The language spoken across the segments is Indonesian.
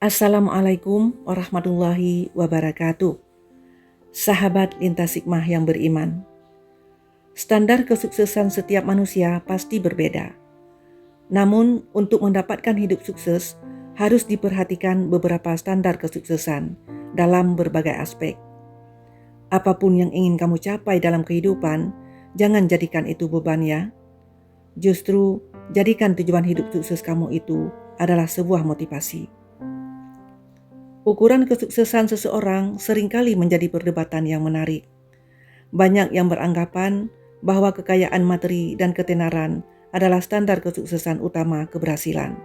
Assalamualaikum warahmatullahi wabarakatuh. Sahabat lintas hikmah yang beriman, standar kesuksesan setiap manusia pasti berbeda. Namun, untuk mendapatkan hidup sukses, harus diperhatikan beberapa standar kesuksesan dalam berbagai aspek. Apapun yang ingin kamu capai dalam kehidupan, jangan jadikan itu beban ya. Justru, jadikan tujuan hidup sukses kamu itu adalah sebuah motivasi. Ukuran kesuksesan seseorang seringkali menjadi perdebatan yang menarik. Banyak yang beranggapan bahwa kekayaan materi dan ketenaran adalah standar kesuksesan utama keberhasilan.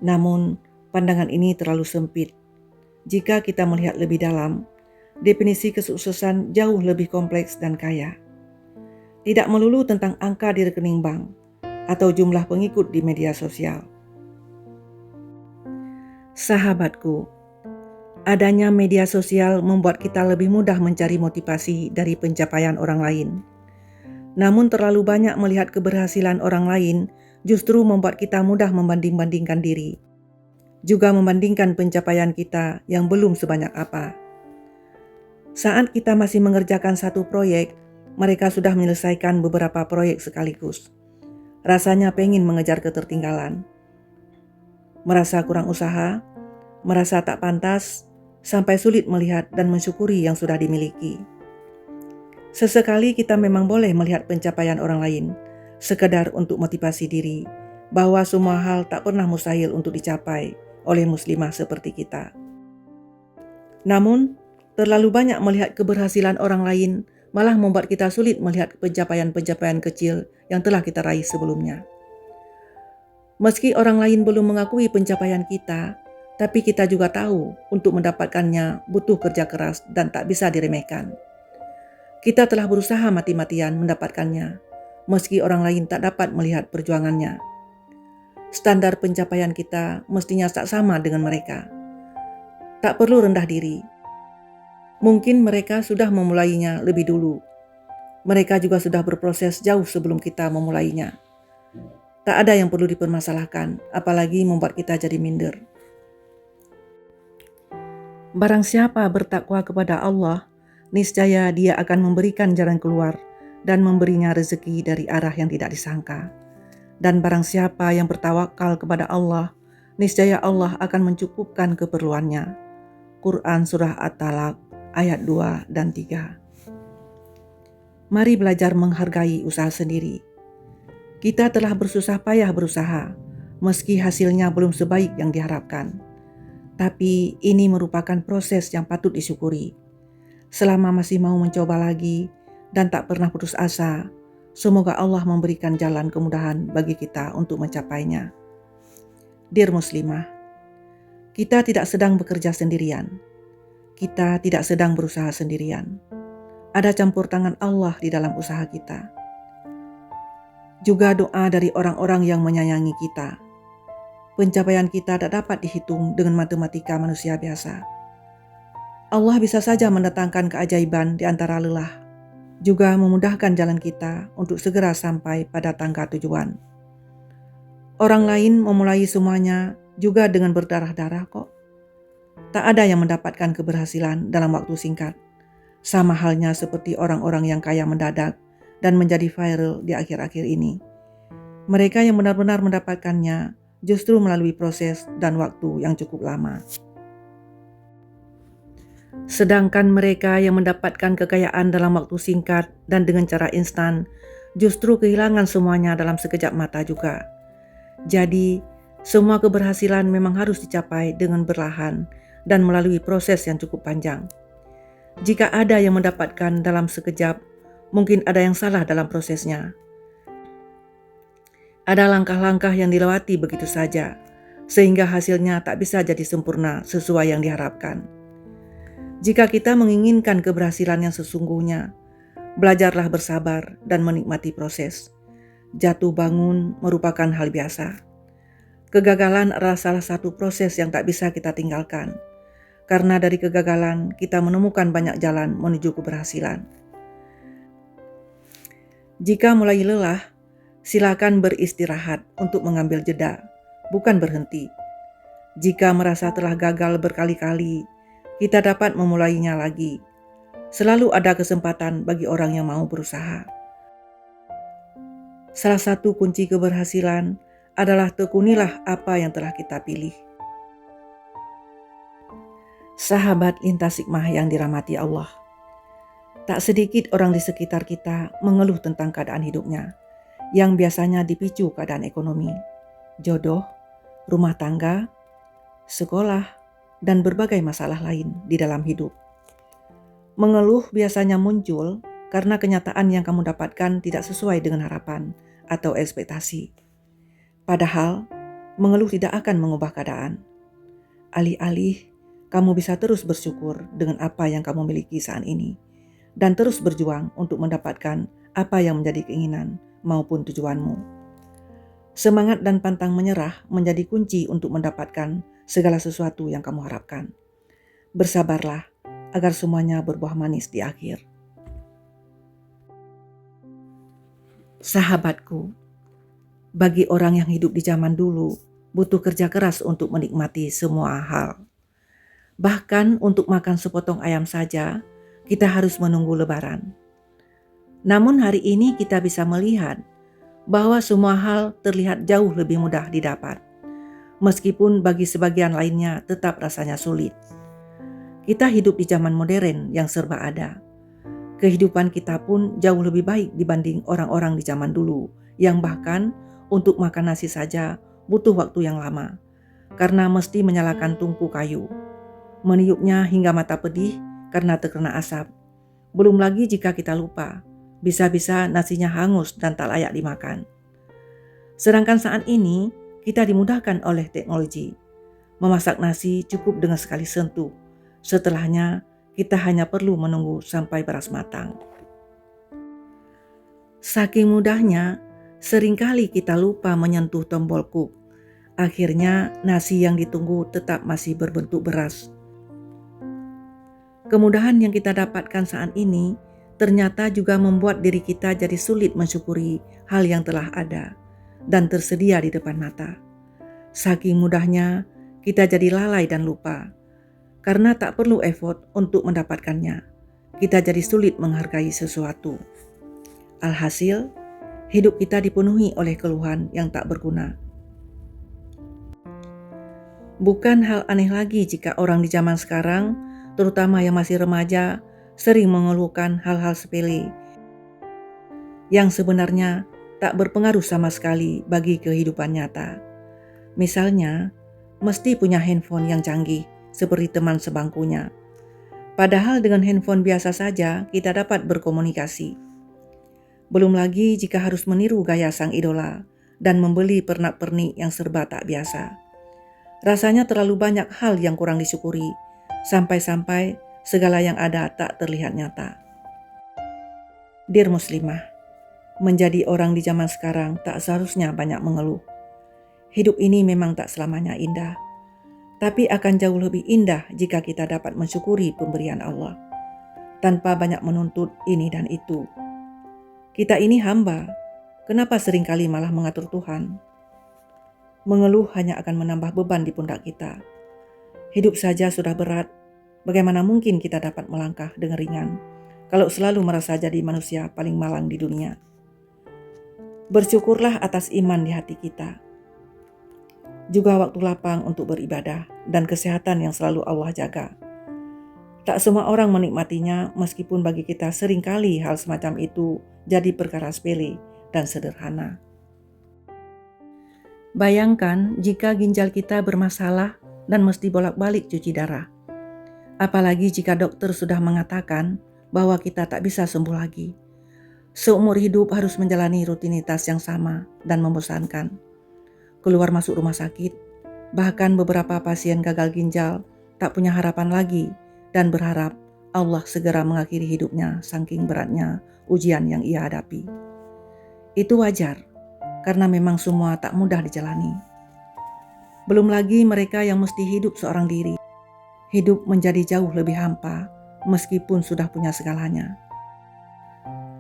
Namun, pandangan ini terlalu sempit. Jika kita melihat lebih dalam, definisi kesuksesan jauh lebih kompleks dan kaya. Tidak melulu tentang angka di rekening bank atau jumlah pengikut di media sosial. Sahabatku, adanya media sosial membuat kita lebih mudah mencari motivasi dari pencapaian orang lain. Namun terlalu banyak melihat keberhasilan orang lain justru membuat kita mudah membanding-bandingkan diri. Juga membandingkan pencapaian kita yang belum sebanyak apa. Saat kita masih mengerjakan satu proyek, mereka sudah menyelesaikan beberapa proyek sekaligus. Rasanya pengen mengejar ketertinggalan. Merasa kurang usaha, merasa tak pantas, sampai sulit melihat dan mensyukuri yang sudah dimiliki. Sesekali kita memang boleh melihat pencapaian orang lain, sekedar untuk motivasi diri, bahwa semua hal tak pernah mustahil untuk dicapai oleh muslimah seperti kita. Namun, terlalu banyak melihat keberhasilan orang lain malah membuat kita sulit melihat pencapaian-pencapaian kecil yang telah kita raih sebelumnya. Meski orang lain belum mengakui pencapaian kita, tapi kita juga tahu untuk mendapatkannya butuh kerja keras dan tak bisa diremehkan. Kita telah berusaha mati-matian mendapatkannya, meski orang lain tak dapat melihat perjuangannya. Standar pencapaian kita mestinya tak sama dengan mereka. Tak perlu rendah diri. Mungkin mereka sudah memulainya lebih dulu. Mereka juga sudah berproses jauh sebelum kita memulainya. Tak ada yang perlu dipermasalahkan, apalagi membuat kita jadi minder. Barang siapa bertakwa kepada Allah, niscaya Dia akan memberikan jalan keluar dan memberinya rezeki dari arah yang tidak disangka. Dan barang siapa yang bertawakal kepada Allah, niscaya Allah akan mencukupkan keperluannya. Quran Surah At-Talaq ayat 2 dan 3. Mari belajar menghargai usaha sendiri. Kita telah bersusah payah berusaha, meski hasilnya belum sebaik yang diharapkan. Tapi ini merupakan proses yang patut disyukuri. Selama masih mau mencoba lagi dan tak pernah putus asa, semoga Allah memberikan jalan kemudahan bagi kita untuk mencapainya. Dear Muslimah, kita tidak sedang bekerja sendirian. Kita tidak sedang berusaha sendirian. Ada campur tangan Allah di dalam usaha kita. Juga doa dari orang-orang yang menyayangi kita. Pencapaian kita tak dapat dihitung dengan matematika manusia biasa. Allah bisa saja mendatangkan keajaiban di antara lelah, juga memudahkan jalan kita untuk segera sampai pada tangga tujuan. Orang lain memulai semuanya juga dengan berdarah-darah kok. Tak ada yang mendapatkan keberhasilan dalam waktu singkat, sama halnya seperti orang-orang yang kaya mendadak dan menjadi viral di akhir-akhir ini. Mereka yang benar-benar mendapatkannya justru melalui proses dan waktu yang cukup lama. Sedangkan mereka yang mendapatkan kekayaan dalam waktu singkat dan dengan cara instan, justru kehilangan semuanya dalam sekejap mata juga. Jadi, semua keberhasilan memang harus dicapai dengan perlahan dan melalui proses yang cukup panjang. Jika ada yang mendapatkan dalam sekejap, mungkin ada yang salah dalam prosesnya. Ada langkah-langkah yang dilewati begitu saja, sehingga hasilnya tak bisa jadi sempurna sesuai yang diharapkan. Jika kita menginginkan keberhasilan yang sesungguhnya, belajarlah bersabar dan menikmati proses. Jatuh bangun merupakan hal biasa. Kegagalan adalah salah satu proses yang tak bisa kita tinggalkan, karena dari kegagalan kita menemukan banyak jalan menuju keberhasilan. Jika mulai lelah, silakan beristirahat untuk mengambil jeda, bukan berhenti. Jika merasa telah gagal berkali-kali, kita dapat memulainya lagi. Selalu ada kesempatan bagi orang yang mau berusaha. Salah satu kunci keberhasilan adalah tekunilah apa yang telah kita pilih. Sahabat lintas hikmah yang dirahmati Allah, tak sedikit orang di sekitar kita mengeluh tentang keadaan hidupnya, yang biasanya dipicu keadaan ekonomi, jodoh, rumah tangga, sekolah, dan berbagai masalah lain di dalam hidup. Mengeluh biasanya muncul karena kenyataan yang kamu dapatkan tidak sesuai dengan harapan atau ekspektasi. Padahal, mengeluh tidak akan mengubah keadaan. Alih-alih, kamu bisa terus bersyukur dengan apa yang kamu miliki saat ini dan terus berjuang untuk mendapatkan apa yang menjadi keinginan maupun tujuanmu. Semangat dan pantang menyerah menjadi kunci untuk mendapatkan segala sesuatu yang kamu harapkan. Bersabarlah agar semuanya berbuah manis di akhir. Sahabatku, bagi orang yang hidup di zaman dulu, butuh kerja keras untuk menikmati semua hal. Bahkan untuk makan sepotong ayam saja, kita harus menunggu Lebaran. Namun hari ini kita bisa melihat bahwa semua hal terlihat jauh lebih mudah didapat, meskipun bagi sebagian lainnya tetap rasanya sulit. Kita hidup di zaman modern yang serba ada. Kehidupan kita pun jauh lebih baik dibanding orang-orang di zaman dulu, yang bahkan untuk makan nasi saja butuh waktu yang lama, karena mesti menyalakan tungku kayu. Meniupnya hingga mata pedih karena terkena asap. Belum lagi jika kita lupa, bisa-bisa nasinya hangus dan tak layak dimakan. Sedangkan saat ini, kita dimudahkan oleh teknologi. Memasak nasi cukup dengan sekali sentuh. Setelahnya, kita hanya perlu menunggu sampai beras matang. Saking mudahnya, seringkali kita lupa menyentuh tombol cook. Akhirnya, nasi yang ditunggu tetap masih berbentuk beras. Kemudahan yang kita dapatkan saat ini ternyata juga membuat diri kita jadi sulit mensyukuri hal yang telah ada dan tersedia di depan mata. Saking mudahnya, kita jadi lalai dan lupa. Karena tak perlu effort untuk mendapatkannya, kita jadi sulit menghargai sesuatu. Alhasil, hidup kita dipenuhi oleh keluhan yang tak berguna. Bukan hal aneh lagi jika orang di zaman sekarang, terutama yang masih remaja, sering mengeluhkan hal-hal sepele yang sebenarnya tak berpengaruh sama sekali bagi kehidupan nyata. Misalnya, mesti punya handphone yang canggih, seperti teman sebangkunya. Padahal dengan handphone biasa saja kita dapat berkomunikasi. Belum lagi jika harus meniru gaya sang idola dan membeli pernak-pernik yang serba tak biasa. Rasanya terlalu banyak hal yang kurang disyukuri, sampai-sampai segala yang ada tak terlihat nyata. Dear Muslimah, menjadi orang di zaman sekarang tak seharusnya banyak mengeluh. Hidup ini memang tak selamanya indah, tapi akan jauh lebih indah jika kita dapat mensyukuri pemberian Allah, tanpa banyak menuntut ini dan itu. Kita ini hamba, kenapa seringkali malah mengatur Tuhan? Mengeluh hanya akan menambah beban di pundak kita. Hidup saja sudah berat, bagaimana mungkin kita dapat melangkah dengan ringan, kalau selalu merasa jadi manusia paling malang di dunia? Bersyukurlah atas iman di hati kita. Juga waktu lapang untuk beribadah dan kesehatan yang selalu Allah jaga. Tak semua orang menikmatinya, meskipun bagi kita seringkali hal semacam itu jadi perkara sepele dan sederhana. Bayangkan jika ginjal kita bermasalah dan mesti bolak-balik cuci darah. Apalagi jika dokter sudah mengatakan bahwa kita tak bisa sembuh lagi. Seumur hidup harus menjalani rutinitas yang sama dan membosankan. Keluar masuk rumah sakit, bahkan beberapa pasien gagal ginjal tak punya harapan lagi dan berharap Allah segera mengakhiri hidupnya saking beratnya ujian yang ia hadapi. Itu wajar, karena memang semua tak mudah dijalani. Belum lagi mereka yang mesti hidup seorang diri. Hidup menjadi jauh lebih hampa meskipun sudah punya segalanya.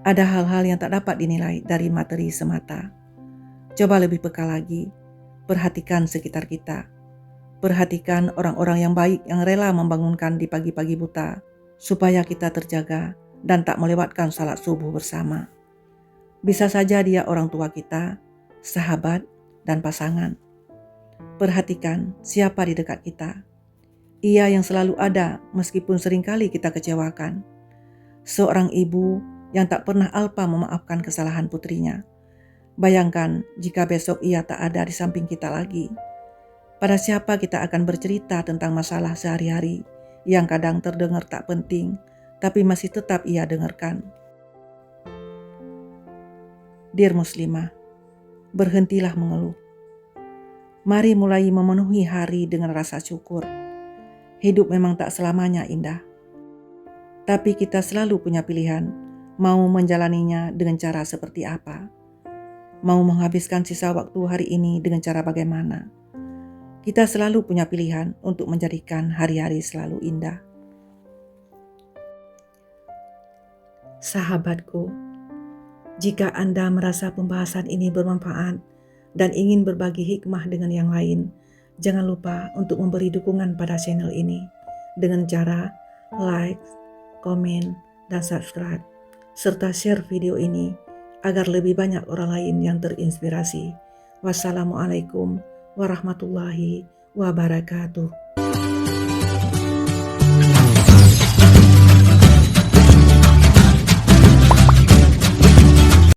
Ada hal-hal yang tak dapat dinilai dari materi semata. Coba lebih peka lagi. Perhatikan sekitar kita. Perhatikan orang-orang yang baik yang rela membangunkan di pagi-pagi buta, supaya kita terjaga dan tak melewatkan salat subuh bersama. Bisa saja dia orang tua kita, sahabat, dan pasangan. Perhatikan siapa di dekat kita. Ia yang selalu ada meskipun seringkali kita kecewakan. Seorang ibu yang tak pernah alpa memaafkan kesalahan putrinya. Bayangkan jika besok ia tak ada di samping kita lagi. Pada siapa kita akan bercerita tentang masalah sehari-hari yang kadang terdengar tak penting, tapi masih tetap ia dengarkan. Dear Muslimah, berhentilah mengeluh. Mari mulai memenuhi hari dengan rasa syukur. Hidup memang tak selamanya indah. Tapi kita selalu punya pilihan, mau menjalaninya dengan cara seperti apa. Mau menghabiskan sisa waktu hari ini dengan cara bagaimana. Kita selalu punya pilihan untuk menjadikan hari-hari selalu indah. Sahabatku, jika Anda merasa pembahasan ini bermanfaat dan ingin berbagi hikmah dengan yang lain, jangan lupa untuk memberi dukungan pada channel ini dengan cara like, komen, dan subscribe, serta share video ini agar lebih banyak orang lain yang terinspirasi. Wassalamualaikum warahmatullahi wabarakatuh.